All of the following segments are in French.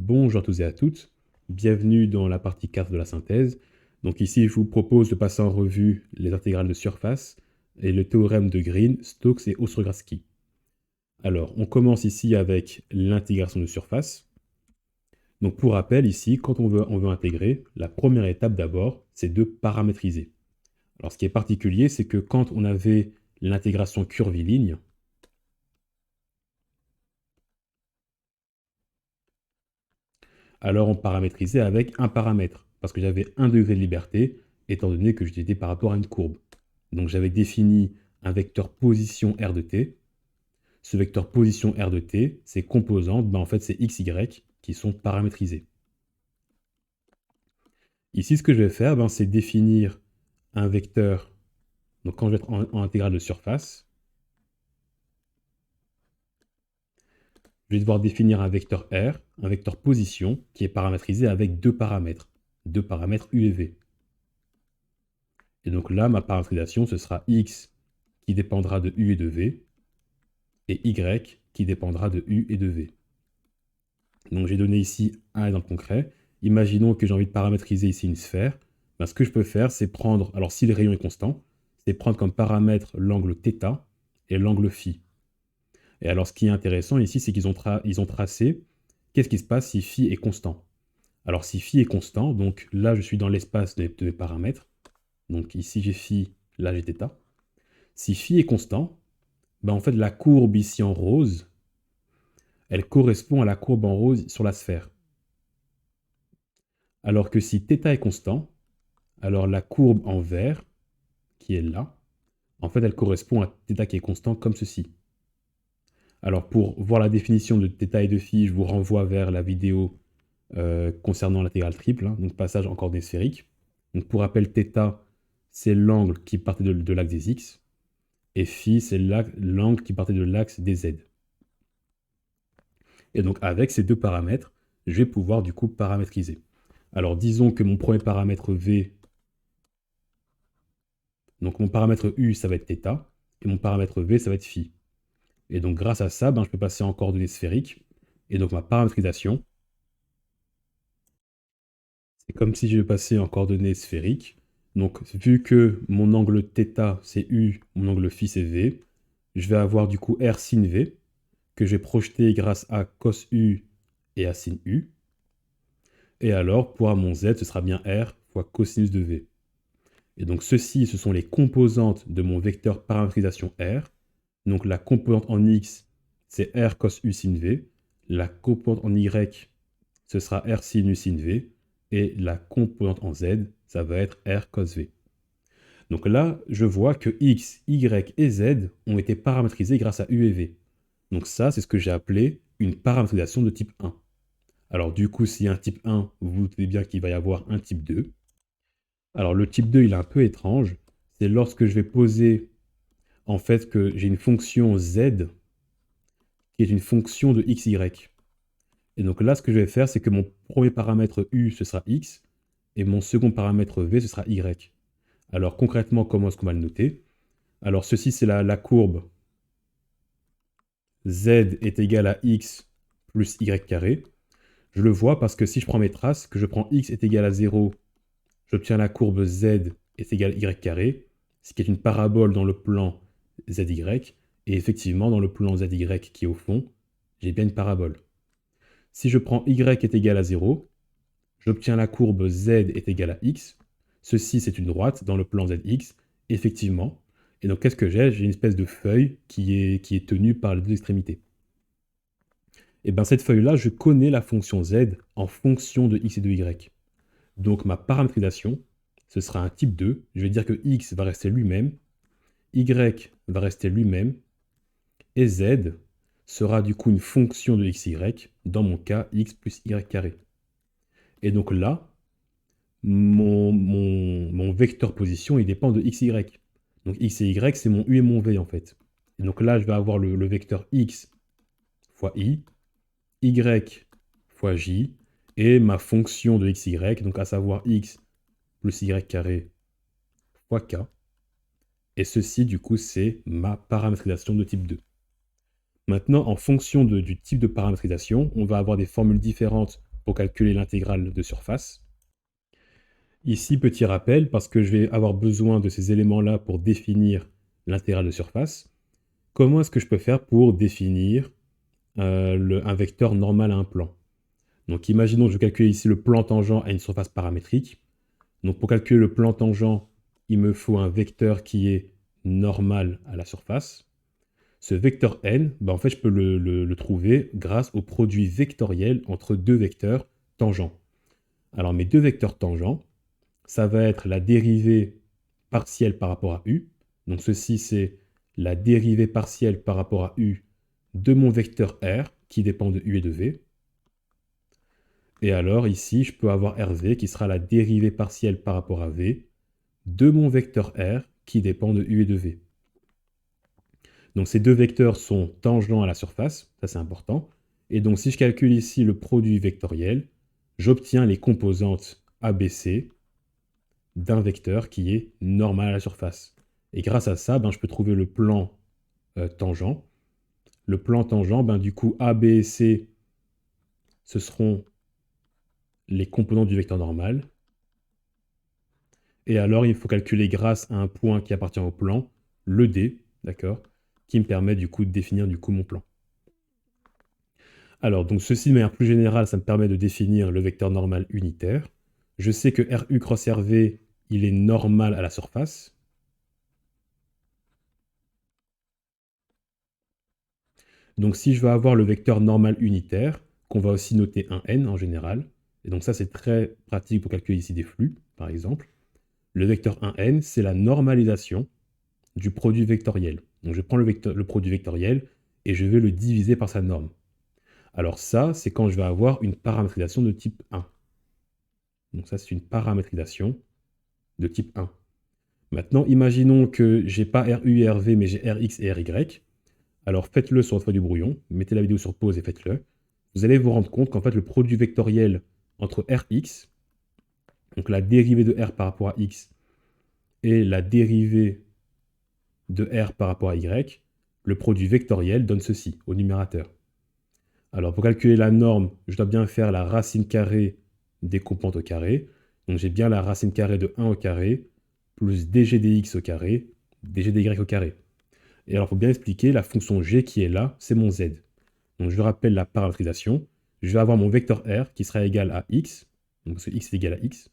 Bonjour à tous et à toutes, bienvenue dans la partie 4 de la synthèse. Donc ici, je vous propose de passer en revue les intégrales de surface et le théorème de Green, Stokes et Ostrogradski. Alors, on commence ici avec l'intégration de surface. Donc pour rappel, ici, quand on veut intégrer, la première étape d'abord, c'est de paramétriser. Alors ce qui est particulier, c'est que quand on avait l'intégration curviligne, alors on paramétrisait avec un paramètre, parce que j'avais 1 degré de liberté, étant donné que j'étais par rapport à une courbe. Donc j'avais défini un vecteur position R de t. Ce vecteur position R de t, ses composantes, en fait c'est x, y qui sont paramétrisées. Ici, ce que je vais faire, c'est définir un vecteur. Donc quand je vais être en intégrale de surface, je vais devoir définir un vecteur R, un vecteur position, qui est paramétrisé avec deux paramètres U et V. Et donc là, ma paramétrisation, ce sera x qui dépendra de U et de V, et y qui dépendra de U et de V. Donc j'ai donné ici un exemple concret. Imaginons que j'ai envie de paramétriser ici une sphère. Ce que je peux faire, c'est prendre, alors si le rayon est constant, c'est prendre comme paramètre l'angle θ et l'angle φ. Et alors ce qui est intéressant ici, c'est qu'ils ont tracé qu'est-ce qui se passe si φ est constant. Alors si φ est constant, donc là je suis dans l'espace de mes paramètres. Donc ici j'ai φ, là j'ai θ. Si φ est constant, en fait la courbe ici en rose, elle correspond à la courbe en rose sur la sphère. Alors que si θ est constant, alors la courbe en vert, qui est là, en fait elle correspond à θ qui est constant comme ceci. Alors pour voir la définition de θ et de φ, je vous renvoie vers la vidéo concernant l'intégrale triple, donc passage en coordonnées sphériques. Donc pour rappel, θ, c'est l'angle qui partait de l'axe des x, et φ, c'est l'angle qui partait de l'axe des z. Et donc avec ces deux paramètres, je vais pouvoir du coup paramétriser. Alors disons que mon premier paramètre V, donc mon paramètre U, ça va être θ, et mon paramètre V, ça va être φ. Et donc grâce à ça, je peux passer en coordonnées sphériques, et donc ma paramétrisation, c'est comme si je passais en coordonnées sphériques. Donc vu que mon angle θ c'est U, mon angle φ c'est V, je vais avoir du coup R sin V, que je vais projeter grâce à cos U et à sin U. Et alors, pour mon Z, ce sera bien R fois cosinus de V. Et donc ceci, ce sont les composantes de mon vecteur paramétrisation R. Donc la composante en X, c'est R cos U sin V. La composante en Y, ce sera R sin U sin V. Et la composante en Z, ça va être R cos V. Donc là, je vois que X, Y et Z ont été paramétrisés grâce à U et V. Donc ça, c'est ce que j'ai appelé une paramétrisation de type 1. Alors du coup, s'il y a un type 1, vous vous doutez bien qu'il va y avoir un type 2. Alors le type 2, il est un peu étrange. C'est lorsque je vais poser, en fait, que j'ai une fonction z qui est une fonction de x, y. Et donc là, ce que je vais faire, c'est que mon premier paramètre u, ce sera x, et mon second paramètre v, ce sera y. Alors concrètement, comment est-ce qu'on va le noter? Alors ceci, c'est la courbe z est égal à x plus y carré. Je le vois parce que si je prends mes traces, que je prends x est égal à 0, j'obtiens la courbe z est égale à y carré, ce qui est une parabole dans le plan zy, et effectivement, dans le plan zy qui est au fond, j'ai bien une parabole. Si je prends y est égal à 0, j'obtiens la courbe z est égale à x. Ceci, c'est une droite dans le plan zx, effectivement. Et donc, qu'est-ce que j'ai? J'ai une espèce de feuille qui est tenue par les deux extrémités. Et bien, cette feuille-là, je connais la fonction z en fonction de x et de y. Donc, ma paramétrisation, ce sera un type 2. Je vais dire que x va rester lui-même, y va rester lui-même, et z sera du coup une fonction de x, y, dans mon cas, x plus y carré. Et donc là, mon vecteur position, il dépend de x, y. Donc x et y, c'est mon u et mon v en fait. Et donc là, je vais avoir le vecteur x fois i, y fois j, et ma fonction de x, y, donc à savoir x plus y carré fois k. Et ceci, du coup, c'est ma paramétrisation de type 2. Maintenant, en fonction du type de paramétrisation, on va avoir des formules différentes pour calculer l'intégrale de surface. Ici, petit rappel, parce que je vais avoir besoin de ces éléments-là pour définir l'intégrale de surface. Comment est-ce que je peux faire pour définir un vecteur normal à un plan? Donc imaginons que je calcule ici le plan tangent à une surface paramétrique. Donc pour calculer le plan tangent, il me faut un vecteur qui est normal à la surface. Ce vecteur n, en fait, je peux le trouver grâce au produit vectoriel entre deux vecteurs tangents. Alors mes deux vecteurs tangents, ça va être la dérivée partielle par rapport à u. Donc ceci, c'est la dérivée partielle par rapport à u de mon vecteur r, qui dépend de u et de v. Et alors ici, je peux avoir rv, qui sera la dérivée partielle par rapport à v, de mon vecteur r, qui dépend de u et de v. Donc ces deux vecteurs sont tangents à la surface, ça c'est important. Et donc si je calcule ici le produit vectoriel, j'obtiens les composantes ABC d'un vecteur qui est normal à la surface. Et grâce à ça, je peux trouver le plan tangent. Le plan tangent, du coup, A, B et C, ce seront les composants du vecteur normal. Et alors, il faut calculer grâce à un point qui appartient au plan, le D, d'accord, qui me permet du coup de définir mon plan. Alors, donc ceci de manière plus générale, ça me permet de définir le vecteur normal unitaire. Je sais que RU cross RV, il est normal à la surface. Donc si je veux avoir le vecteur normal unitaire, qu'on va aussi noter un n en général, et donc ça c'est très pratique pour calculer ici des flux, par exemple, le vecteur 1n, c'est la normalisation du produit vectoriel. Donc je prends le produit vectoriel et je vais le diviser par sa norme. Alors ça, c'est quand je vais avoir une paramétrisation de type 1. Donc ça, c'est une paramétrisation de type 1. Maintenant, imaginons que j'ai pas RU et RV, mais j'ai RX et RY. Alors faites-le sur votre feuille du brouillon, mettez la vidéo sur pause et faites-le. Vous allez vous rendre compte qu'en fait, le produit vectoriel entre Rx, donc la dérivée de R par rapport à X, et la dérivée de R par rapport à Y, le produit vectoriel donne ceci, au numérateur. Alors pour calculer la norme, je dois bien faire la racine carrée des composantes au carré. Donc j'ai bien la racine carrée de 1 au carré, plus dg dx au carré, dg dy au carré. Et alors, il faut bien expliquer, la fonction g qui est là, c'est mon z. Donc, je rappelle la paramétrisation. Je vais avoir mon vecteur r qui sera égal à x, donc parce que x est égal à x,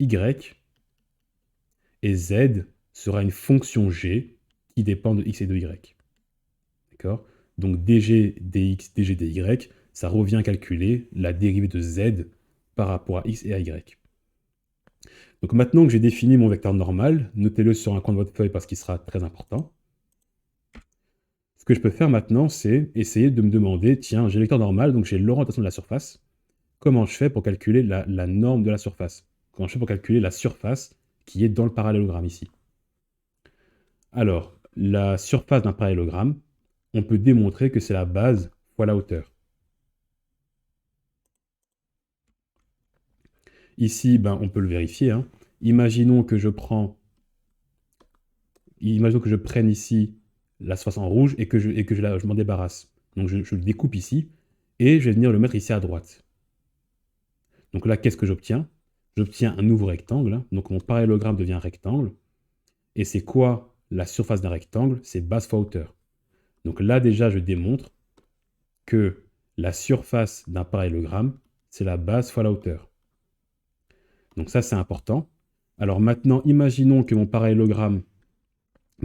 y, et z sera une fonction g qui dépend de x et de y. D'accord? Donc, dg dx, dg dy, ça revient à calculer la dérivée de z par rapport à x et à y. Donc, maintenant que j'ai défini mon vecteur normal, notez-le sur un coin de votre feuille parce qu'il sera très important. Ce que je peux faire maintenant, c'est essayer de me demander, tiens, j'ai le vecteur normal, donc j'ai l'orientation de la surface. Comment je fais pour calculer la norme de la surface? Comment je fais pour calculer la surface qui est dans le parallélogramme ici? Alors, la surface d'un parallélogramme, on peut démontrer que c'est la base fois la hauteur. Ici, on peut le vérifier. Imaginons que je prenne ici la surface en rouge et que je m'en débarrasse. Donc je le découpe ici et je vais venir le mettre ici à droite. Donc là, qu'est-ce que j'obtiens? J'obtiens un nouveau rectangle. Donc mon parallélogramme devient un rectangle. Et c'est quoi la surface d'un rectangle? C'est base fois hauteur. Donc là, déjà, je démontre que la surface d'un parallélogramme, c'est la base fois la hauteur. Donc ça, c'est important. Alors maintenant, imaginons que mon parallélogramme,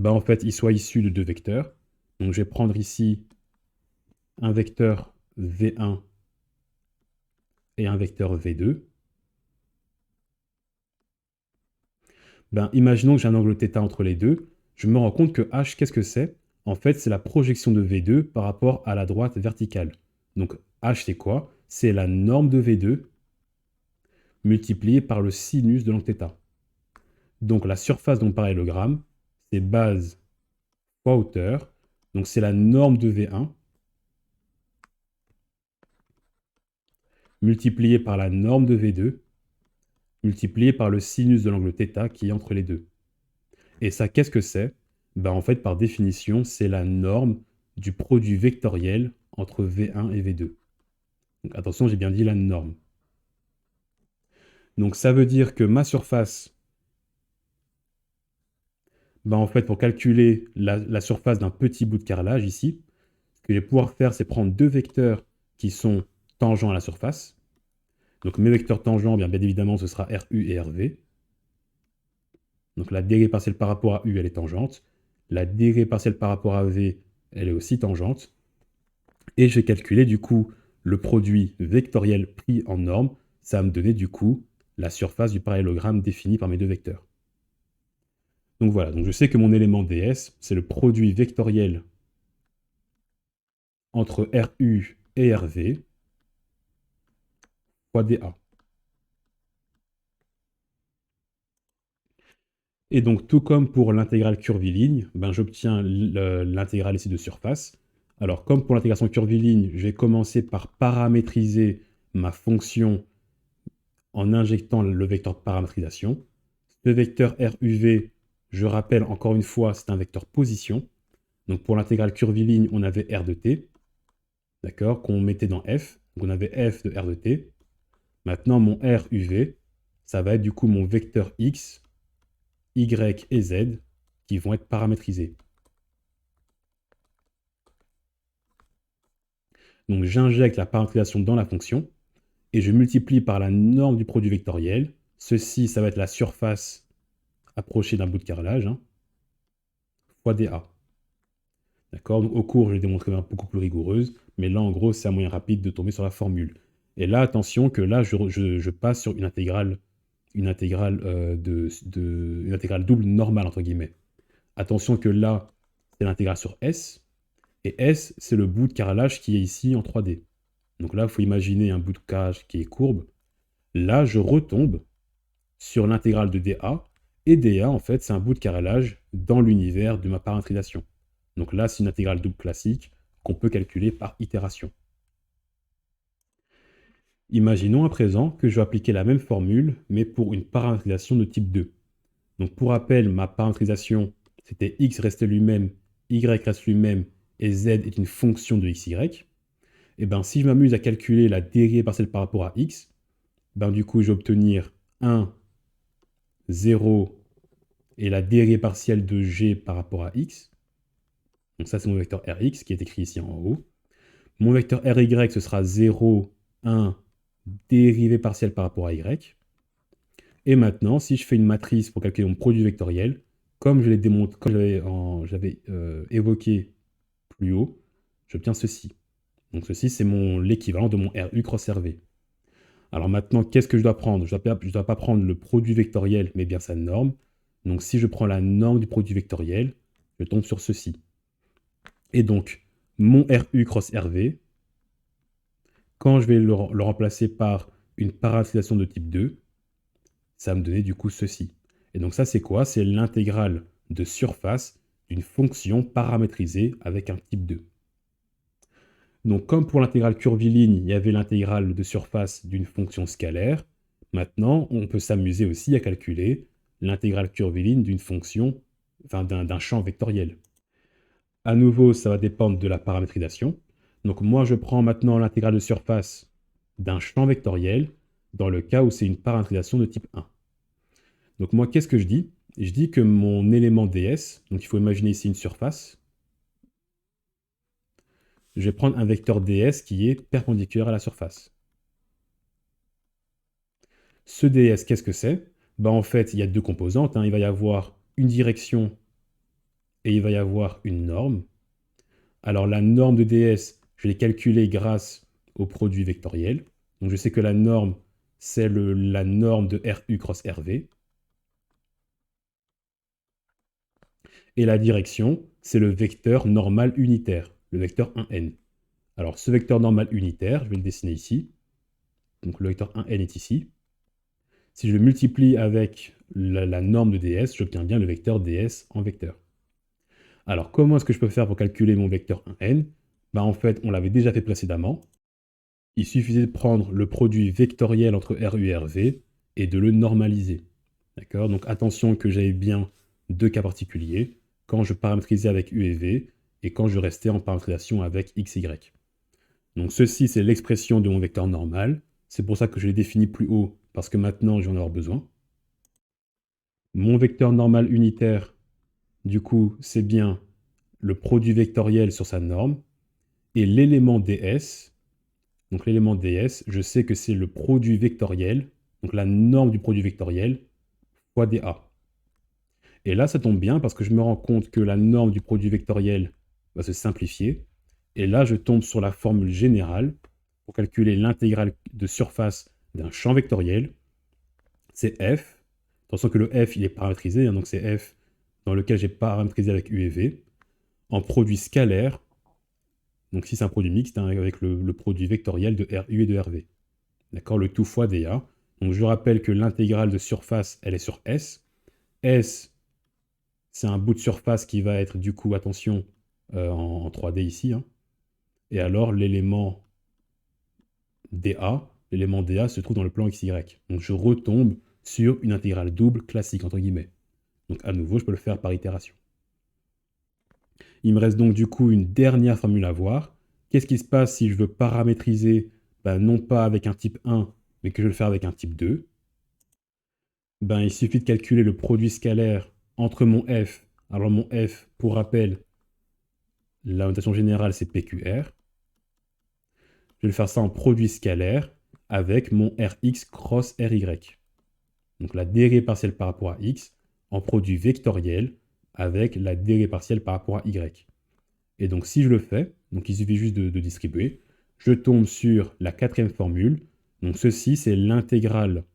en fait, il soit issu de deux vecteurs. Donc je vais prendre ici un vecteur V1 et un vecteur V2. Imaginons que j'ai un angle θ entre les deux. Je me rends compte que H, qu'est-ce que c'est? En fait, c'est la projection de V2 par rapport à la droite verticale. Donc H, c'est quoi? C'est la norme de V2 multipliée par le sinus de l'angle θ. Donc la surface de mon parallélogramme, c'est base fois hauteur. Donc c'est la norme de V1 multipliée par la norme de V2 multipliée par le sinus de l'angle θ qui est entre les deux. Et ça, qu'est-ce que c'est? En fait, par définition, c'est la norme du produit vectoriel entre V1 et V2. Donc attention, j'ai bien dit la norme. Donc ça veut dire que ma surface, bah en fait, pour calculer la surface d'un petit bout de carrelage ici, ce que je vais pouvoir faire, c'est prendre deux vecteurs qui sont tangents à la surface. Donc mes vecteurs tangents, bien évidemment, ce sera RU et RV. Donc la dérivée partielle par rapport à U, elle est tangente. La dérivée partielle par rapport à V, elle est aussi tangente. Et je vais calculer du coup le produit vectoriel pris en norme. Ça va me donner du coup la surface du parallélogramme défini par mes deux vecteurs. Donc voilà, donc je sais que mon élément ds, c'est le produit vectoriel entre RU et RV fois dA. Et donc, tout comme pour l'intégrale curviligne, ben, j'obtiens l'intégrale ici de surface. Alors, comme pour l'intégration curviligne, je vais commencer par paramétriser ma fonction en injectant le vecteur de paramétrisation. Ce vecteur RUV, je rappelle encore une fois, c'est un vecteur position. Donc, pour l'intégrale curviligne, on avait R de t, d'accord, qu'on mettait dans F. Donc, on avait F de R de t. Maintenant, mon RUV, ça va être du coup mon vecteur X, Y et Z qui vont être paramétrisés. Donc j'injecte la paramétrisation dans la fonction et je multiplie par la norme du produit vectoriel. Ceci, ça va être la surface approchée d'un bout de carrelage, hein, fois dA. D'accord? Donc au cours, je l'ai démontré beaucoup plus rigoureuse, mais là, en gros, c'est un moyen rapide de tomber sur la formule. Et là, attention que là, je passe sur une intégrale une intégrale double normale, entre guillemets. Attention que là, c'est l'intégrale sur S, et S, c'est le bout de carrelage qui est ici en 3D. Donc là, il faut imaginer un bout de carrelage qui est courbe. Là, je retombe sur l'intégrale de dA, et dA, en fait, c'est un bout de carrelage dans l'univers de ma paramétrisation. Donc là, c'est une intégrale double classique qu'on peut calculer par itération. Imaginons à présent que je vais appliquer la même formule, mais pour une paramétrisation de type 2. Donc pour rappel, ma paramétrisation, c'était x reste lui-même, y reste lui-même, et z est une fonction de xy. Et bien si je m'amuse à calculer la dérivée partielle par rapport à x, ben du coup je vais obtenir 1, 0 et la dérivée partielle de g par rapport à x. Donc ça c'est mon vecteur Rx qui est écrit ici en haut. Mon vecteur Ry, ce sera 0, 1, dérivée partielle par rapport à y. Et maintenant, si je fais une matrice pour calculer mon produit vectoriel, comme je l'ai démontré, comme j'avais évoqué plus haut, j'obtiens ceci. Donc ceci, c'est l'équivalent de mon RU cross RV. Alors maintenant, qu'est-ce que je dois prendre? Je ne dois pas prendre le produit vectoriel, mais bien sa norme. Donc si je prends la norme du produit vectoriel, je tombe sur ceci. Et donc, mon RU cross RV, quand je vais le remplacer par une paramétrisation de type 2, ça va me donner du coup ceci. Et donc ça, c'est quoi? C'est l'intégrale de surface d'une fonction paramétrisée avec un type 2. Donc comme pour l'intégrale curviligne, il y avait l'intégrale de surface d'une fonction scalaire, maintenant on peut s'amuser aussi à calculer l'intégrale curviligne d'une fonction, enfin d'un champ vectoriel. À nouveau, ça va dépendre de la paramétrisation. Donc moi, je prends maintenant l'intégrale de surface d'un champ vectoriel dans le cas où c'est une paramétrisation de type 1. Donc moi, qu'est-ce que je dis? Je dis que mon élément ds, donc il faut imaginer ici une surface, je vais prendre un vecteur ds qui est perpendiculaire à la surface. Ce ds, qu'est-ce que c'est? Ben, en fait, il y a deux composantes, hein. Il va y avoir une direction et il va y avoir une norme. Alors la norme de ds, je l'ai calculée grâce au produit vectoriel. Donc je sais que la norme, c'est la norme de RU cross RV. Et la direction, c'est le vecteur normal unitaire, le vecteur 1n. Alors ce vecteur normal unitaire, je vais le dessiner ici. Donc le vecteur 1n est ici. Si je le multiplie avec la norme de ds, j'obtiens bien le vecteur ds en vecteur. Alors comment est-ce que je peux faire pour calculer mon vecteur 1n? Ben, en fait, on l'avait déjà fait précédemment. Il suffisait de prendre le produit vectoriel entre RU et RV et de le normaliser. D'accord? Donc attention que j'avais bien deux cas particuliers, quand je paramétrisais avec U et V et quand je restais en paramétrisation avec X, Y. Donc ceci, c'est l'expression de mon vecteur normal. C'est pour ça que je l'ai défini plus haut parce que maintenant, je vais en avoir besoin. Mon vecteur normal unitaire, du coup, c'est bien le produit vectoriel sur sa norme. Et l'élément ds, donc l'élément ds, je sais que c'est le produit vectoriel, donc la norme du produit vectoriel, fois dA. Et là, ça tombe bien parce que je me rends compte que la norme du produit vectoriel va se simplifier. Et là, je tombe sur la formule générale pour calculer l'intégrale de surface d'un champ vectoriel. C'est f. Attention que le f, il est paramétrisé, hein, donc c'est f dans lequel j'ai paramétrisé avec u et v, en produit scalaire. Donc si c'est un produit mixte, hein, avec le produit vectoriel de RU et de RV. D'accord, le tout fois dA. Donc je rappelle que l'intégrale de surface, elle est sur S. S, c'est un bout de surface qui va être du coup, attention, en 3D ici. Hein. Et alors l'élément DA se trouve dans le plan XY. Donc je retombe sur une intégrale double classique, entre guillemets. Donc à nouveau, je peux le faire par itération. Il me reste donc du coup une dernière formule à voir. Qu'est-ce qui se passe si je veux paramétriser, non pas avec un type 1, mais que je veux le faire avec un type 2? Il suffit de calculer le produit scalaire entre mon f. Alors mon f, pour rappel, la notation générale, c'est PQR. Je vais faire ça en produit scalaire avec mon Rx cross Ry. Donc la dérivée partielle par rapport à x en produit vectoriel avec la dérivée partielle par rapport à y. Et donc si je le fais, donc il suffit juste de distribuer, je tombe sur la quatrième formule. Donc ceci, c'est l'intégrale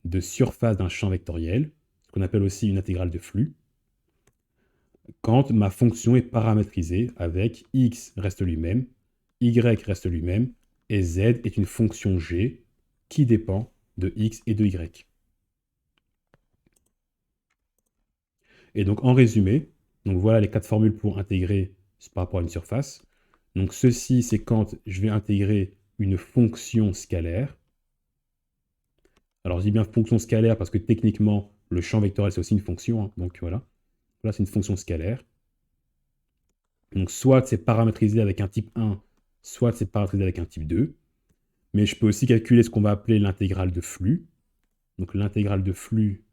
de surface d'un champ vectoriel, ce qu'on appelle aussi une intégrale de flux, quand ma fonction est paramétrisée avec x reste lui-même, y reste lui-même, et z est une fonction g qui dépend de x et de y. Et donc en résumé, donc voilà les quatre formules pour intégrer par rapport à une surface. Donc ceci, c'est quand je vais intégrer une fonction scalaire. Alors je dis bien fonction scalaire parce que techniquement, le champ vectoriel, c'est aussi une fonction. Hein. Donc voilà, là c'est une fonction scalaire. Donc soit c'est paramétrisé avec un type 1, soit c'est paramétrisé avec un type 2. Mais je peux aussi calculer ce qu'on va appeler l'intégrale de flux. Donc l'intégrale de flux,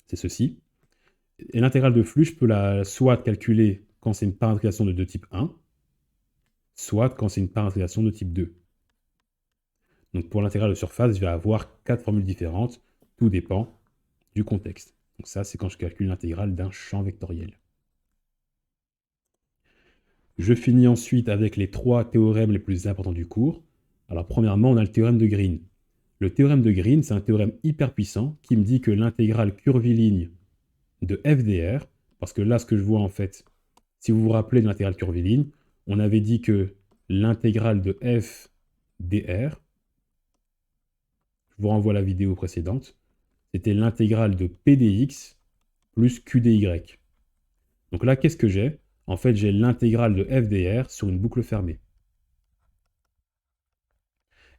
c'est ceci. Et l'intégrale de flux, je peux la soit calculer quand c'est une paramétrisation de type 1, soit quand c'est une paramétrisation de type 2. Donc pour l'intégrale de surface, je vais avoir 4 formules différentes. Tout dépend du contexte. Donc ça, c'est quand je calcule l'intégrale d'un champ vectoriel. Je finis ensuite avec les 3 théorèmes les plus importants du cours. Alors premièrement, on a le théorème de Green. Le théorème de Green, c'est un théorème hyper puissant qui me dit que l'intégrale curviligne de f dr, parce que là, ce que je vois en fait, si vous vous rappelez de l'intégrale curviligne, on avait dit que l'intégrale de f dr, je vous renvoie à la vidéo précédente, c'était l'intégrale de p dx plus q dy. Donc là, qu'est-ce que j'ai? En fait, j'ai l'intégrale de f dr sur une boucle fermée.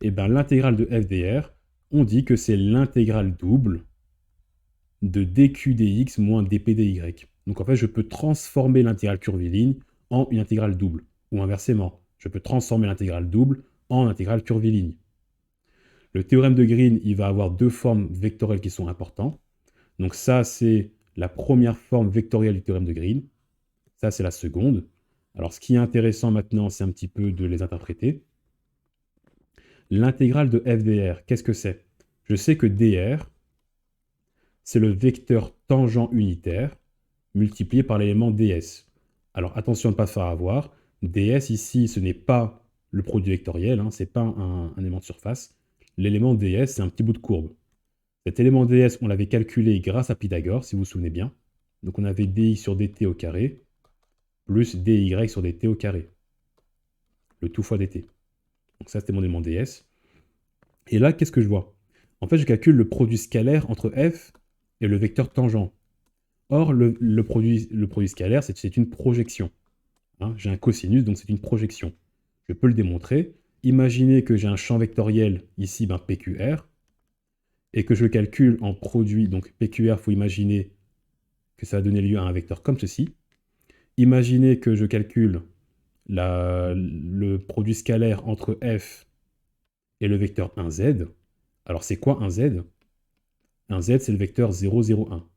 Et bien l'intégrale de f dr, on dit que c'est l'intégrale double de dq dx moins dp dy. Donc en fait, je peux transformer l'intégrale curviligne en une intégrale double. Ou inversement, je peux transformer l'intégrale double en intégrale curviligne. Le théorème de Green, il va avoir deux formes vectorielles qui sont importantes. Donc ça, c'est la première forme vectorielle du théorème de Green. Ça, c'est la seconde. Alors ce qui est intéressant maintenant, c'est un petit peu de les interpréter. L'intégrale de f dr, qu'est-ce que c'est? Je sais que dr, c'est le vecteur tangent unitaire multiplié par l'élément ds. Alors attention à ne pas se faire avoir. ds ici, ce n'est pas le produit vectoriel, hein, ce n'est pas un élément de surface. L'élément ds, c'est un petit bout de courbe. Cet élément ds, on l'avait calculé grâce à Pythagore, si vous vous souvenez bien. Donc on avait dx sur dt au carré, plus dy sur dt au carré. Le tout fois dt. Donc ça, c'était mon élément ds. Et là, qu'est-ce que je vois? En fait, je calcule le produit scalaire entre f et le vecteur tangent. Or, le produit scalaire, c'est une projection. Hein, j'ai un cosinus, donc c'est une projection. Je peux le démontrer. Imaginez que j'ai un champ vectoriel, ici, PQR, et que je le calcule en produit. Donc PQR, il faut imaginer que ça va donner lieu à un vecteur comme ceci. Imaginez que je calcule le produit scalaire entre f et le vecteur 1z. Alors c'est quoi un z? Un z, c'est le vecteur 0, 0, 1.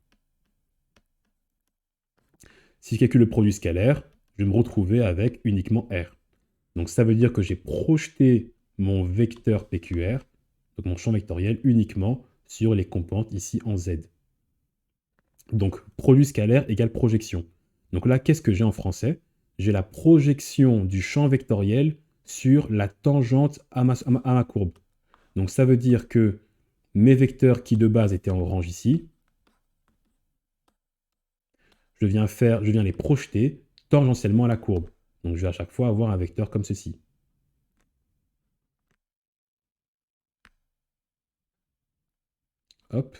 Si je calcule le produit scalaire, je vais me retrouver avec uniquement R. Donc ça veut dire que j'ai projeté mon vecteur PQR, donc mon champ vectoriel, uniquement sur les composantes ici en Z. Donc produit scalaire égale projection. Donc là, qu'est-ce que j'ai en français? J'ai la projection du champ vectoriel sur la tangente à ma courbe. Donc ça veut dire que mes vecteurs qui de base étaient en orange ici, je viens les projeter tangentiellement à la courbe. Donc je vais à chaque fois avoir un vecteur comme ceci. Hop.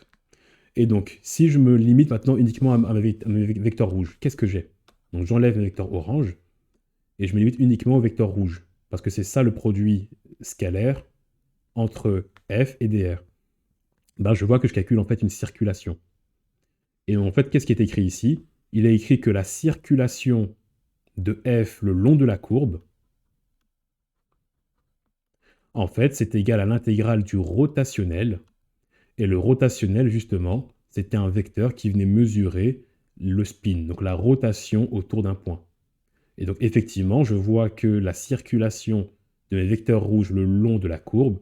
Et donc, si je me limite maintenant uniquement à mes vecteurs rouges, qu'est-ce que j'ai? Donc j'enlève mes vecteurs orange et je me limite uniquement au vecteur rouge. Parce que c'est ça le produit scalaire entre f et dr. Ben, je vois que je calcule en fait une circulation. Et en fait, qu'est-ce qui est écrit ici? Il est écrit que la circulation de f le long de la courbe, en fait, c'est égal à l'intégrale du rotationnel. Et le rotationnel, justement, c'était un vecteur qui venait mesurer le spin, donc la rotation autour d'un point. Et donc, effectivement, je vois que la circulation de mes vecteurs rouges le long de la courbe,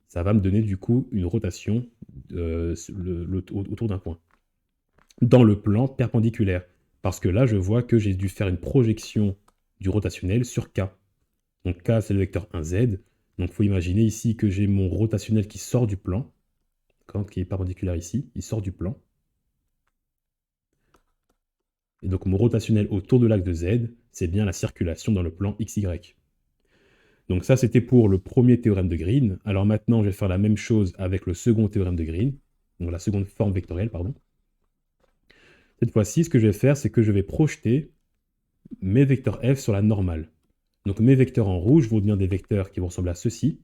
ça va me donner du coup une rotation autour d'un point. Dans le plan perpendiculaire. Parce que là, je vois que j'ai dû faire une projection du rotationnel sur K. Donc K, c'est le vecteur 1Z. Donc il faut imaginer ici que j'ai mon rotationnel qui sort du plan, qui est perpendiculaire ici, il sort du plan. Et donc mon rotationnel autour de l'axe de Z, c'est bien la circulation dans le plan XY. Donc ça, c'était pour le premier théorème de Green. Alors maintenant, je vais faire la même chose avec le second théorème de Green, donc la seconde forme vectorielle, pardon. Cette fois-ci, ce que je vais faire, c'est que je vais projeter mes vecteurs f sur la normale. Donc mes vecteurs en rouge vont devenir des vecteurs qui vont ressembler à ceci.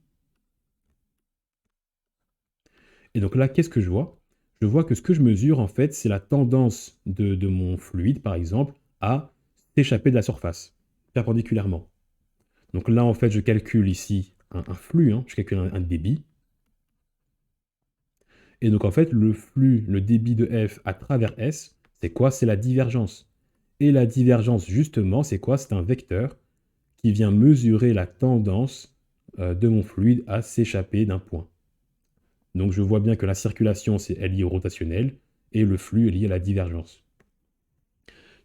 Et donc là, qu'est-ce que je vois? Je vois que ce que je mesure, en fait, c'est la tendance de mon fluide, par exemple, à s'échapper de la surface, perpendiculairement. Donc là, en fait, je calcule ici un flux, je calcule un débit. Et donc, en fait, le flux, le débit de f à travers S, c'est quoi? C'est la divergence. Et la divergence, justement, c'est quoi? C'est un vecteur qui vient mesurer la tendance de mon fluide à s'échapper d'un point. Donc je vois bien que la circulation est liée au rotationnel et le flux est lié à la divergence.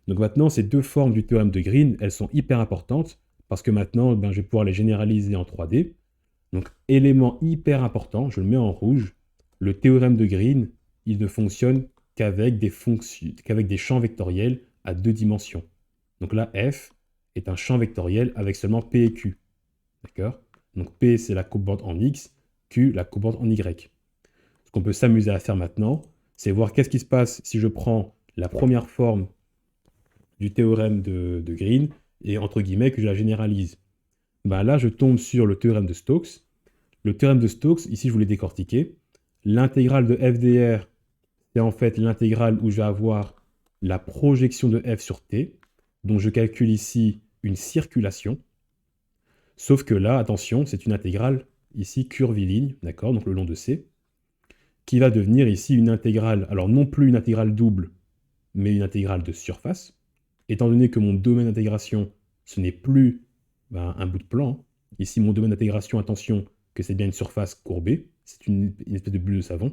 Donc maintenant, ces deux formes du théorème de Green, elles sont hyper importantes parce que maintenant, je vais pouvoir les généraliser en 3D. Donc élément hyper important, je le mets en rouge, le théorème de Green, il ne fonctionne qu'avec des champs vectoriels à deux dimensions. Donc là, F est un champ vectoriel avec seulement P et Q. D'accord? Donc P, c'est la composante en X, Q, la composante en Y. Ce qu'on peut s'amuser à faire maintenant, c'est voir qu'est-ce qui se passe si je prends la première forme du théorème de Green et entre guillemets que je la généralise. Ben là, je tombe sur le théorème de Stokes. Le théorème de Stokes, ici, je voulais décortiquer. L'intégrale de f dr, c'est en fait l'intégrale où je vais avoir la projection de f sur t. Donc je calcule ici une circulation. Sauf que là, attention, c'est une intégrale ici curviligne, d'accord, donc le long de C, qui va devenir ici une intégrale, alors non plus une intégrale double, mais une intégrale de surface. Étant donné que mon domaine d'intégration, ce n'est plus un bout de plan. Ici, mon domaine d'intégration, attention, que c'est bien une surface courbée. C'est une espèce de bulle de savon.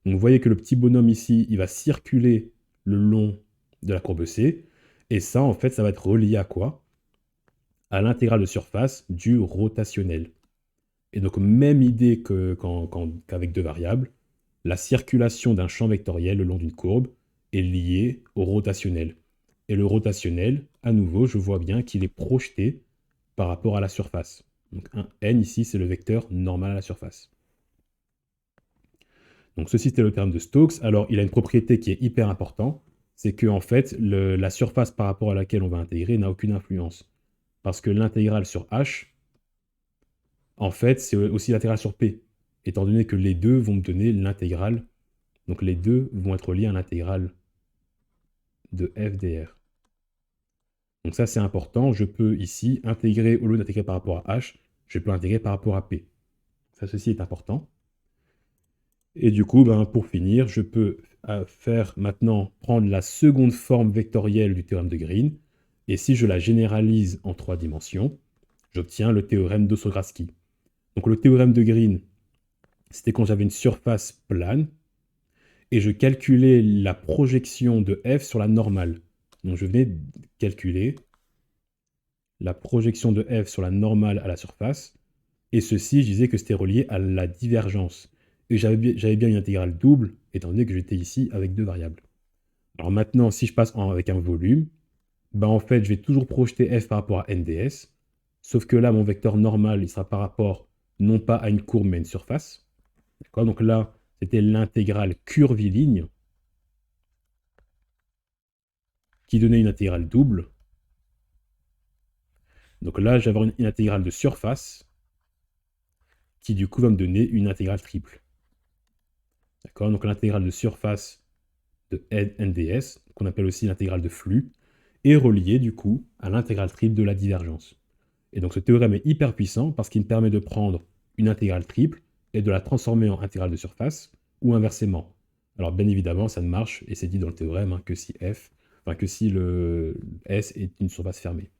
Donc vous voyez que le petit bonhomme ici, il va circuler le long de la courbe C. Et ça, en fait, ça va être relié à quoi? À l'intégrale de surface du rotationnel. Et donc, même idée qu'avec deux variables, la circulation d'un champ vectoriel le long d'une courbe est liée au rotationnel. Et le rotationnel, à nouveau, je vois bien qu'il est projeté par rapport à la surface. Donc un n ici, c'est le vecteur normal à la surface. Donc ceci, c'était le terme de Stokes. Alors, il a une propriété qui est hyper importante, c'est que en fait, la surface par rapport à laquelle on va intégrer n'a aucune influence. Parce que l'intégrale sur h, en fait, c'est aussi l'intégrale sur p, étant donné que les deux vont me donner l'intégrale. Donc les deux vont être liés à l'intégrale de f dr. Donc ça, c'est important. Je peux ici intégrer, au lieu d'intégrer par rapport à h, je peux intégrer par rapport à p. Ça, ceci est important. Et du coup, ben, pour finir, je peux faire maintenant prendre la seconde forme vectorielle du théorème de Green. Et si je la généralise en 3 dimensions, j'obtiens le théorème d'Ostrowski. Donc le théorème de Green, c'était quand j'avais une surface plane et je calculais la projection de f sur la normale. Donc je venais calculer la projection de f sur la normale à la surface, et ceci, je disais que c'était relié à la divergence. Et j'avais bien une intégrale double, étant donné que j'étais ici avec deux variables. Alors maintenant, si je passe avec un volume, ben en fait, je vais toujours projeter f par rapport à NDS, sauf que là, mon vecteur normal, il sera par rapport non pas à une courbe, mais à une surface. D'accord? Donc là, c'était l'intégrale curviligne, qui donnait une intégrale double. Donc là, je vais avoir une intégrale de surface, qui du coup va me donner une intégrale triple. D'accord? Donc l'intégrale de surface de NDS, qu'on appelle aussi l'intégrale de flux, est reliée du coup à l'intégrale triple de la divergence. Et donc ce théorème est hyper puissant parce qu'il me permet de prendre une intégrale triple et de la transformer en intégrale de surface, ou inversement. Alors bien évidemment, ça ne marche, et c'est dit dans le théorème, que si f, que si le S est une surface fermée.